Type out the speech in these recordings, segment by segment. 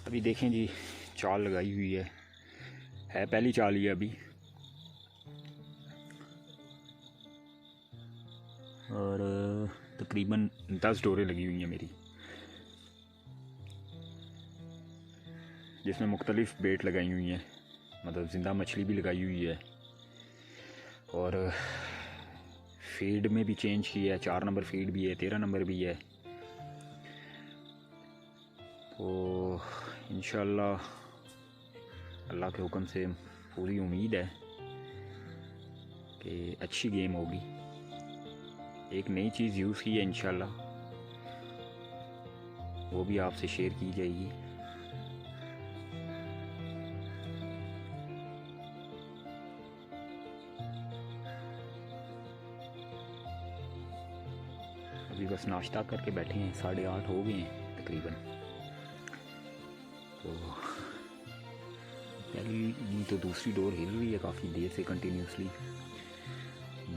अभी देखें जी, चाल लगाई हुई है पहली चाल ही अभी। और तकरीबन 10 डोरें लगी हुई हैं मेरी, जिसमें मुख्तलिफ़ बेट लगाई हुई हैं, मतलब ज़िंदा मछली भी लगाई हुई है। और फीड में भी चेंज की है, 4 नंबर फीड भी है, 13 नंबर भी है। तो इंशाअल्लाह अल्लाह के हुक्म से पूरी उम्मीद है कि अच्छी गेम होगी। एक नई चीज़ यूज़ की है, इंशाअल्लाह वो भी आपसे शेयर की जाएगी। अभी बस नाश्ता करके बैठे हैं, 8:30 हो गए हैं तकरीबन। तो पहली नहीं तो दूसरी डोर हिल रही है काफ़ी देर से कंटिन्यूसली।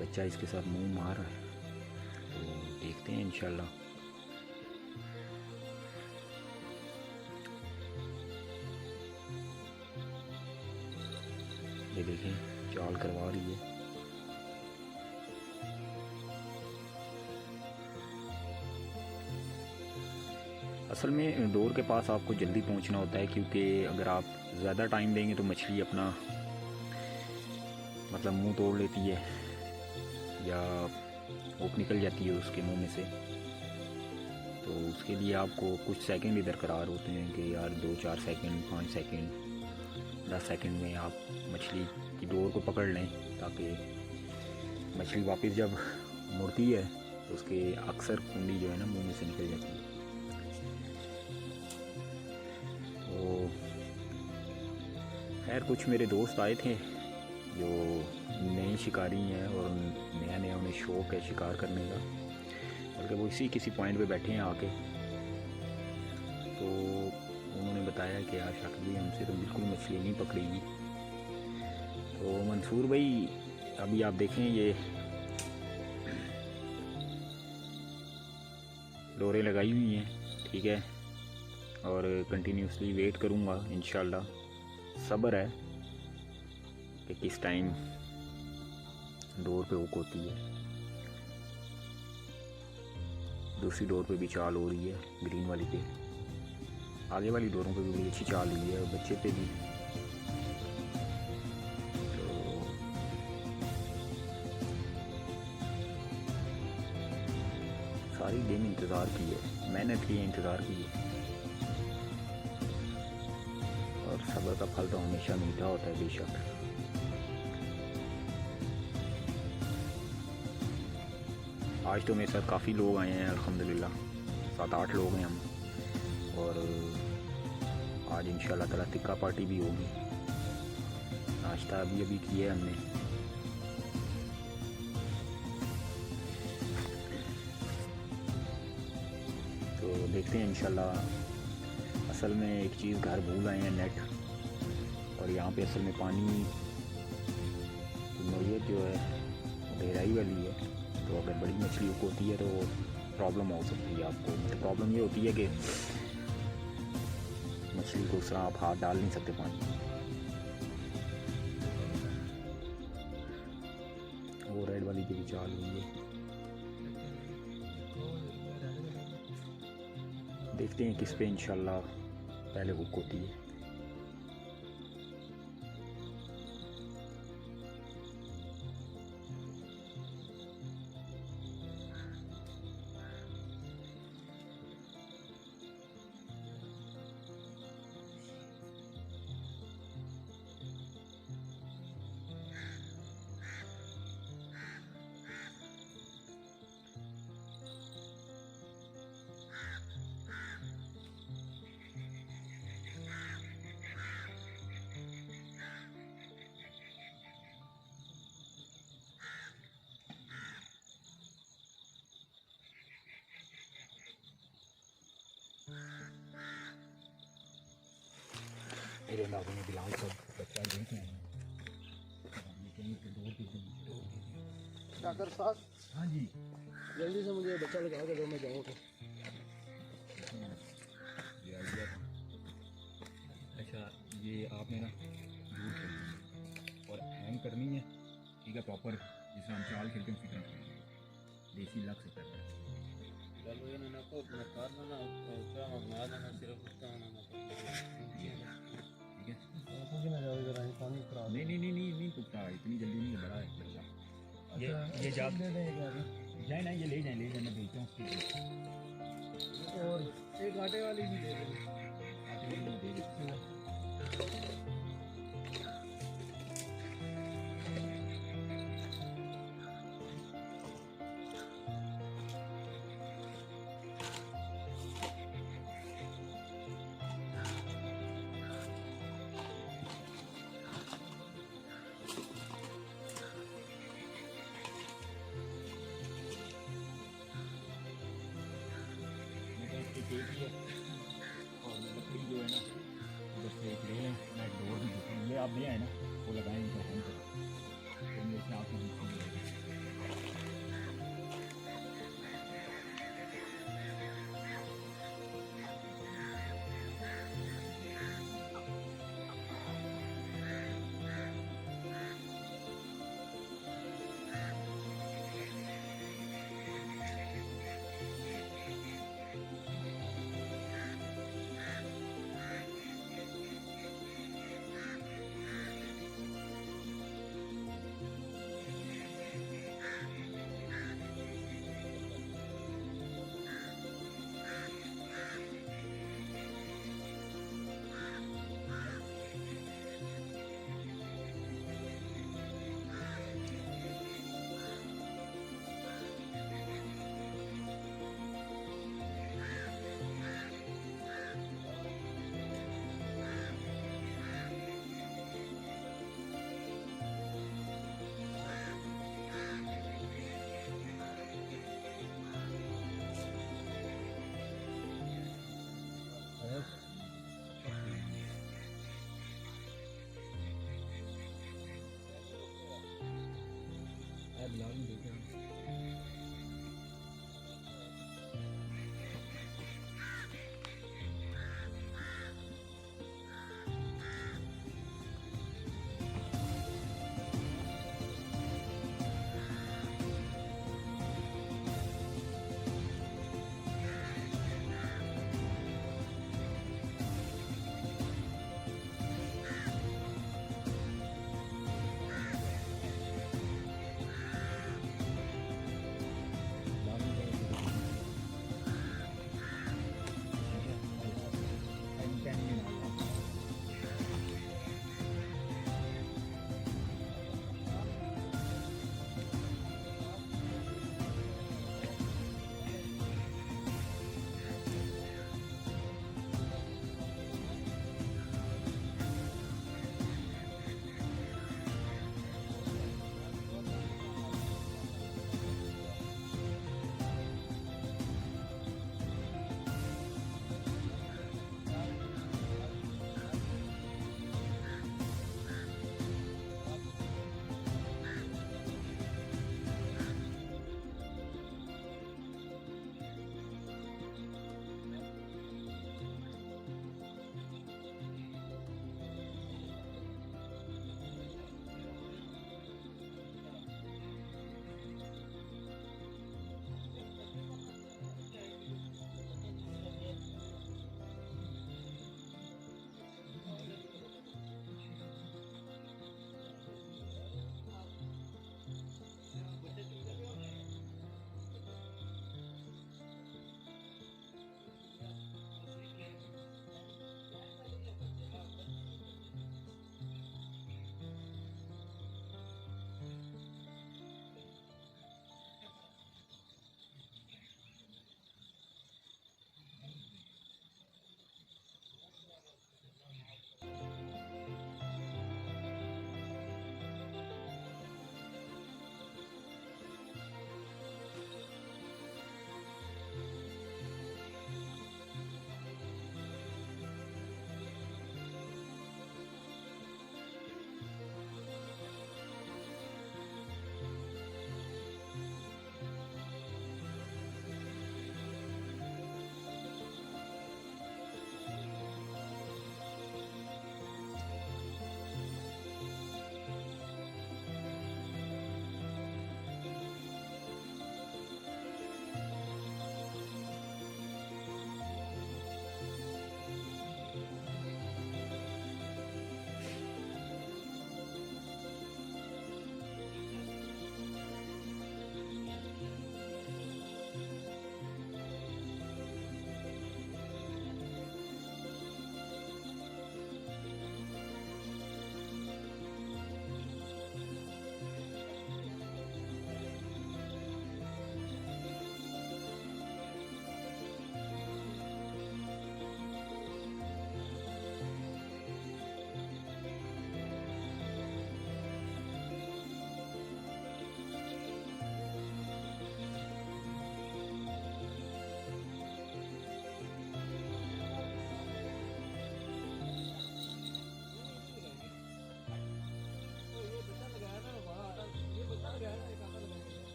बच्चा इसके साथ मुंह मार रहा है, तो देखते हैं इंशाल्लाह। ये देखें, चाल करवा रही है। असल में डोर के पास आपको जल्दी पहुंचना होता है, क्योंकि अगर आप ज़्यादा टाइम देंगे तो मछली अपना मतलब मुंह तोड़ लेती है या ओप निकल जाती है उसके मुंह में से। तो उसके लिए आपको कुछ सेकंड ही दरकार होते हैं कि यार 2-4 सेकंड, 5 सेकंड, 10 सेकंड में आप मछली की डोर को पकड़ लें, ताकि मछली वापस जब मुड़ती है तो उसके अक्सर कुंडी जो है ना मुंह में से निकल जाती है। तो खैर कुछ मेरे दोस्त आए थे जो नए शिकारी हैं और नया नया उन्हें शौक़ है शिकार करने का, बल्कि वो इसी किसी पॉइंट पे बैठे हैं आके। तो उन्होंने बताया कि यार शाकिब भाई, हमसे तो बिल्कुल मछली नहीं पकड़ेगी। तो मंसूर भाई, अभी आप देखें ये डोरें लगाई हुई हैं, ठीक है, और कंटिन्यूसली वेट करूँगा इंशाल्लाह। सब्र है कि किस टाइम डोर पे हुक होती है। दूसरी डोर पे भी चाल हो रही है, ग्रीन वाली पे। आगे वाली डोरों पे भी बड़ी अच्छी चाल हुई है, बच्चे पे भी। तो सारी गेम इंतज़ार की है, मेहनत की है, इंतज़ार की है। और सब्र का फल तो हमेशा मीठा होता है बेशक। आज तो मेरे साथ काफ़ी लोग आए हैं अल्हम्दुलिल्लाह, 7-8 लोग हैं हम। और आज इंशाल्लाह ताला टिक्का पार्टी भी होगी। नाश्ता अभी अभी किया है हमने। तो देखते हैं इंशाल्लाह। असल में एक चीज़ घर भूल आए हैं, नेट। और यहाँ पे असल में पानी नोयत जो है गहराई वाली है, तो अगर बड़ी मछली होती है तो प्रॉब्लम हो सकती है आपको। मतलब प्रॉब्लम ये होती है कि मछली को उस तरह आप हाथ डाल नहीं सकते पानी में। वो रेड वाली की भी चाल हुई है, देखते हैं किस पे इंशाल्लाह पहले हुक होती है। मेरे अंदाजे में बिलाल सब बच्चा देख रहे हैं, डॉक्टर साहब। हाँ जी, जल्दी से मुझे बच्चा लगा के दो, मैं जाऊँ तो। ये आपने ना दूर खेलनी है और हैंग करनी है, ठीक है, प्रॉपर जिसमें हम चाल खेलते हैं फिट रखते हैं, देसी लग से करना है। चलो ये ना को मैं कर ना उसका मार देना सिर्फ उसका ना ठीक है, कुछ ना जाओ जरा ही पानी खराब नहीं नहीं नहीं नहीं नहीं टूटता, इतनी जल्दी नहीं है, बड़ा है बच्चा। ये जाग दे देंगे क्या जाए ना, ये ले जाए मैं भेजता हूँ उसके लिए। और एक आटे वाली भी दे देंगे आटे वाली मैं दे देता हूँ। इसकी टेप ही है और लकड़ी जो है ना उधर से एक ले लें, मैं एक डोर भी देता हूँ, ये आप ले आए ना, वो लगाएं इनका हैंग करें, तो मेरे से आपको दूसरी मिलेगी।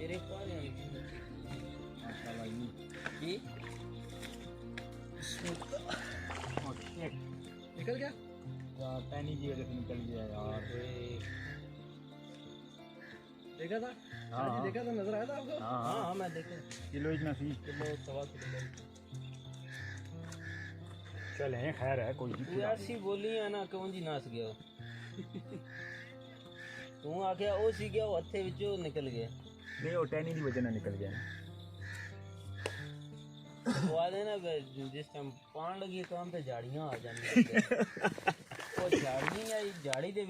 तेरे पास माशाल्लाह जी निकल गया यार, पैनी की वजह से निकल गया यार। देखा था? हाँ देखा था, नजर आया था आपको? हाँ हाँ हाँ मैं देखा। किलो इतना सी किलो सवा किलो। चले खैर है कोई तू यार सी बोली है ना कौन जी नास गया तू आखिया ओ सी गया हथे विचों निकल गया नहीं, वो टैनी की वजह से निकल गया ना। वो आदे ना जिस टाइम पान लगी काम पे झाड़ियां आ जानी वो झाड़ी आई झाड़ी दे